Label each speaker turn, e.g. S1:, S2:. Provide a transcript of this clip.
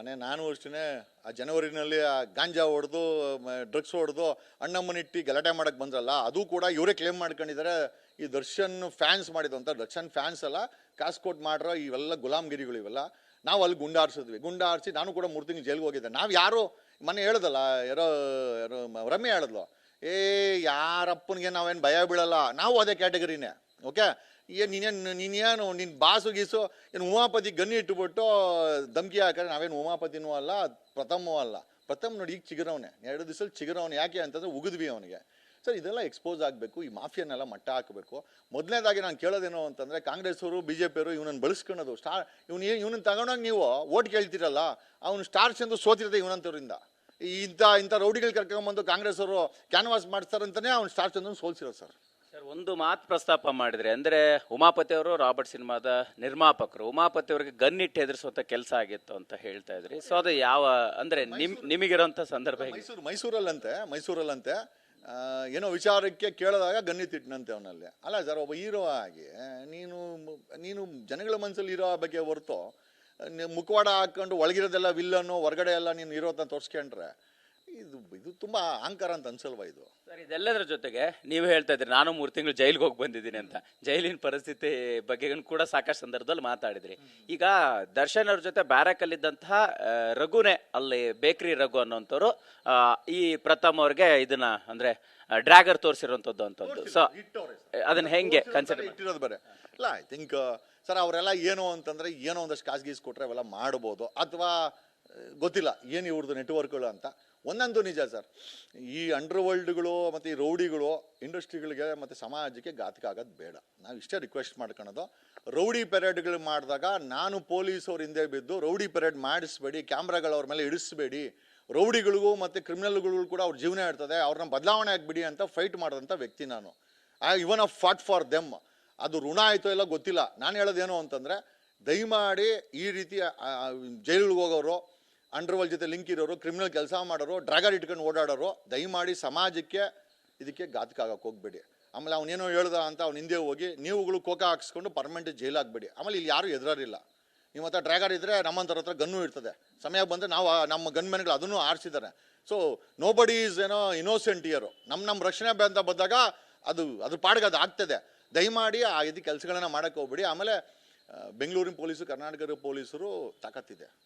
S1: ಮನೆ ನಾನು ಅಷ್ಟೇ ಆ ಜನವರಿನಲ್ಲಿ ಆ ಗಾಂಜಾ ಹೊಡೆದು ಡ್ರಗ್ಸ್ ಹೊಡೆದು ಅಣ್ಣಮ್ಮನಿಟ್ಟು ಗಲಾಟೆ ಮಾಡಕ್ಕೆ ಬಂದ್ರಲ್ಲ, ಅದು ಕೂಡ ಇವರೇ ಕ್ಲೇಮ್ ಮಾಡ್ಕೊಂಡಿದ್ದಾರೆ. ಈ ದರ್ಶನ್ ಫ್ಯಾನ್ಸ್ ಮಾಡಿದ್ದು ಅಂತ. ದರ್ಶನ್ ಫ್ಯಾನ್ಸ್ ಅಲ್ಲ, ಕಾಸ್ಕೋಟ್ ಮಾಡ್ರೋ ಇವೆಲ್ಲ ಗುಲಾಮ್ಗಿರಿಗಳು ಇವೆಲ್ಲ. ನಾವು ಅಲ್ಲಿ ಗುಂಡ ಆರಿಸಿ ನಾನು ಕೂಡ 3 ತಿಂಗಳು ಜೈಲ್ಗೆ ಹೋಗಿದ್ದೆ. ನಾವು ಯಾರು ಮನೆ ಹೇಳ್ದಲ್ಲ, ಯಾರೋ ಯಾರೋ ರಮ್ಯ ಹೇಳಿದ್ಲು, ಯಾರಪ್ಪನಿಗೆ ನಾವೇನು ಭಯ ಬೀಳಲ್ಲ, ನಾವು ಅದೇ ಕ್ಯಾಟಗರಿನೇ. ಓಕೆ, ನೀನೇನು ನಿನ್ನ ಬಾಸು ಗೀಸು ಏನು ಉಮಾಪತಿ ಗನ್ನಿ ಇಟ್ಟುಬಿಟ್ಟು ಧಮ್ಕಿ ಹಾಕಿದ್ರೆ ನಾವೇನು ಉಮಾಪತಿನೂ ಅಲ್ಲ, ಪ್ರಥಮವೂ ಅಲ್ಲ. ಪ್ರಥಮ್ ನೋಡಿ ಈಗ ಚಿಗುರವನೇ, 2 ದಿವಸದಲ್ಲಿ ಚಿಗುರವನೇ. ಯಾಕೆ ಅಂತಂದರೆ ಉಗಿದ್ವಿ ಅವನಿಗೆ. ಸರ್ ಇದೆಲ್ಲ ಎಕ್ಸ್ಪೋಸ್ ಆಗಬೇಕು, ಈ ಮಾಫಿಯಾನೆಲ್ಲ ಮಟ್ಟ ಹಾಕಬೇಕು. ಮೊದಲನೇದಾಗಿ ನಾನು ಕೇಳೋದೇನು ಅಂತಂದರೆ, ಕಾಂಗ್ರೆಸ್ ಅವರು ಬಿ ಜೆ ಪಿಯವರು ಇವನನ್ನು ಬಳಸ್ಕೊಳ್ಳೋದು. ಇವನನ್ನು ತಗೊಂಡೋಗಿ ನೀವು ಓಟ್ ಕೇಳ್ತೀರಲ್ಲ, ಅವನು ಸ್ಟಾರ್ಸ್ ಎಂದು ಸೋತಿರೋದೆ ಇವನಂತವ್ರಿಂದ. ಇಂಥ ರೌಡಿಗಳು ಕರ್ಕೊಂಬಂದು ಕಾಂಗ್ರೆಸ್ ಅವರು ಕ್ಯಾನ್ವಾಸ್ ಮಾಡ್ತಾರಂತಲೇ ಅವ್ನು ಸ್ಟಾರ್ಸ್ ಎಂದು ಸೋಲ್ಸಿರೋದು. ಸರ್
S2: ಒಂದು ಮಾತು ಪ್ರಸ್ತಾಪ ಮಾಡಿದ್ರೆ, ಅಂದ್ರೆ ಉಮಾಪತಿ ಅವರು ರಾಬರ್ಟ್ ಸಿನಿಮಾದ ನಿರ್ಮಾಪಕರು. ಉಮಾಪತಿ ಅವರಿಗೆ ಗನ್ನಿಟ್ಟು ಹೆದರಿಸುವಂತ ಕೆಲಸ ಆಗಿತ್ತು ಅಂತ ಹೇಳ್ತಾ ಇದ್ರಿ. ಸೊ ಅದು ಯಾವ ಅಂದ್ರೆ ನಿಮಗಿರೋಂಥ ಸಂದರ್ಭ?
S1: ಮೈಸೂರಲ್ಲಂತೆ ಏನೋ ವಿಚಾರಕ್ಕೆ ಕೇಳಿದಾಗ ಗನ್ನಿತ್ತಿಟ್ಟನಂತೆ ಅವನಲ್ಲಿ. ಅಲ್ಲ ಸರ್, ಒಬ್ಬ ಹೀರೋ ಆಗಿ ನೀನು ಜನಗಳ ಮನಸ್ಸಲ್ಲಿ ಇರೋ ಬಗ್ಗೆ ಹೊರತು ಮುಖವಾಡ ಹಾಕೊಂಡು ಒಳಗಿರೋದೆಲ್ಲ ವಿಲ್ಲನ್ನು, ಹೊರಗಡೆ ಎಲ್ಲ ನೀನು ಇರೋದನ್ನ ತೋರಿಸ್ಕೊಂಡ್ರೆ ಇದು ತುಂಬಾ ಅಹಂಕಾರ ಅಂತ ಅನ್ಸಲ್ವಾ ಇದು?
S2: ಸರ್, ಇದೆಲ್ಲದರ ಜೊತೆಗೆ ನೀವು ಹೇಳ್ತಾ ಇದ್ರಿ ನಾನು 3 ತಿಂಗಳು ಜೈಲಿಗೆ ಹೋಗಿ ಬಂದಿದ್ದೀನಿ ಅಂತ. ಜೈಲಿನ ಪರಿಸ್ಥಿತಿ ಬಗ್ಗೆ ಕೂಡ ಸಾಕಷ್ಟು ಸಂದರ್ಭದಲ್ಲಿ ಮಾತಾಡಿದ್ರಿ. ಈಗ ದರ್ಶನ್ ಅವ್ರ ಜೊತೆ ಬ್ಯಾರಕ್ ಅಲ್ಲಿದ್ದಂತಹ ರಘುನೇ, ಅಲ್ಲಿ ಬೇಕ್ರಿ ರಘು ಅನ್ನೋಂಥವ್ರು ಈ ಪ್ರಥಮ್ ಅವ್ರಿಗೆ ಇದನ್ನ ಅಂದ್ರೆ ಡ್ರ್ಯಾಗರ್ ತೋರಿಸಿರುವಂತದ್ದು ಅಂತದ್ದು. ಸೊ ಅದನ್ನ ಹೆಂಗೆ ಕನ್ಸಿಡರ್
S1: ಇಟ್ಟಿರೋದು ಬೇರೆ ಇಲ್ಲ. ಐ ಥಿಂಕ್ ಸರ್ ಅವರೆಲ್ಲ ಏನು ಅಂತಂದ್ರೆ ಏನೋ ಒಂದಷ್ಟು ಕಾಸು ಕೊಟ್ರೆ ಅವೆಲ್ಲ ಮಾಡ್ಬೋದು, ಅಥವಾ ಗೊತ್ತಿಲ್ಲ ಏನು ಇವ್ರದ್ದು ನೆಟ್ವರ್ಕ್ಗಳು ಅಂತ. ಒಂದಂತೂ ನಿಜ ಸರ್, ಈ ಅಂಡರ್ ವರ್ಲ್ಡ್ಗಳು ಮತ್ತು ಈ ರೌಡಿಗಳು ಇಂಡಸ್ಟ್ರಿಗಳಿಗೆ ಮತ್ತು ಸಮಾಜಕ್ಕೆ ಘಾತಕ ಆಗೋದು ಬೇಡ. ನಾವು ಇಷ್ಟೇ ರಿಕ್ವೆಸ್ಟ್ ಮಾಡ್ಕೊಳೋದು. ರೌಡಿ ಪೆರೇಡ್ಗಳು ಮಾಡಿದಾಗ ನಾನು ಪೊಲೀಸವ್ರ ಹಿಂದೆ ಬಿದ್ದು ರೌಡಿ ಪೆರೇಡ್ ಮಾಡಿಸ್ಬೇಡಿ, ಕ್ಯಾಮ್ರಾಗಳು ಅವ್ರ ಮೇಲೆ ಇಡಿಸ್ಬೇಡಿ. ರೌಡಿಗಳಿಗೂ ಮತ್ತು ಕ್ರಿಮಿನಲ್ಗಳಿಗೂ ಕೂಡ ಅವ್ರ ಜೀವನ ಇರ್ತದೆ, ಅವ್ರನ್ನ ಬದಲಾವಣೆ ಆಗಿಬಿಡಿ ಅಂತ ಫೈಟ್ ಮಾಡೋದಂಥ ವ್ಯಕ್ತಿ ನಾನು. ಇವನ್ ಆಫ್ ಫಾಟ್ ಫಾರ್ ದೆಮ್. ಅದು ಋಣ ಆಯಿತೋ ಇಲ್ಲ ಗೊತ್ತಿಲ್ಲ. ನಾನು ಹೇಳೋದೇನು ಅಂತಂದರೆ, ದಯಮಾಡಿ ಈ ರೀತಿ ಜೈಲಿಗೆ ಹೋಗೋರು, ಅಂಡರ್ ವರ್ಲ್ಡ್ ಜೊತೆ ಲಿಂಕ್ ಇರೋರು, ಕ್ರಿಮಿನಲ್ ಕೆಲಸ ಮಾಡೋರು, ಡ್ರ್ಯಾಗರ್ ಇಟ್ಕೊಂಡು ಓಡಾಡೋರು, ದಯಮಾಡಿ ಸಮಾಜಕ್ಕೆ ಇದಕ್ಕೆ ಘಾತಕ ಆಗಕ್ಕೆ ಹೋಗ್ಬೇಡಿ. ಆಮೇಲೆ ಅವನೇನೋ ಹೇಳ್ದ ಅಂತ ಅವ್ನು ಹಿಂದೆ ಹೋಗಿ ನೀವುಗಳು ಕೋಕ ಹಾಕ್ಸ್ಕೊಂಡು ಪರ್ಮನೆಂಟ್ ಜೈಲಾಗಬೇಡಿ. ಆಮೇಲೆ ಇಲ್ಲಿ ಯಾರು ಎದುರಿಲ್ಲ. ನಿಮ್ಮ ಹತ್ರ ಡ್ರ್ಯಾಗರ್ ಇದ್ದರೆ ನಮ್ಮಂಥವ್ರ ಹತ್ರ ಗನ್ನು ಇರ್ತದೆ. ಸಮಯ ಬಂದರೆ ನಾವು ನಮ್ಮ ಗನ್ ಮ್ಯಾನ್ಗಳು ಅದನ್ನು ಆರಿಸಿದ್ದಾರೆ. ಸೊ ನೋ ಬಡಿ ಈಸ್ ಏನೋ ಇನ್ನೋಸೆಂಟ್ ಇಯರು. ನಮ್ಮ ರಕ್ಷಣೆ ಅಂತ ಬಂದಾಗ ಅದ್ರ ಪಾಡಿಗೆ ಅದು ಆಗ್ತದೆ. ದಯಮಾಡಿ ಆ ಇದು ಕೆಲಸಗಳನ್ನ ಮಾಡೋಕ್ಕೆ ಹೋಗ್ಬೇಡಿ. ಆಮೇಲೆ ಬೆಂಗಳೂರಿನ ಪೊಲೀಸರು, ಕರ್ನಾಟಕದ ಪೊಲೀಸರು ತಾಕತ್ತಿದೆ.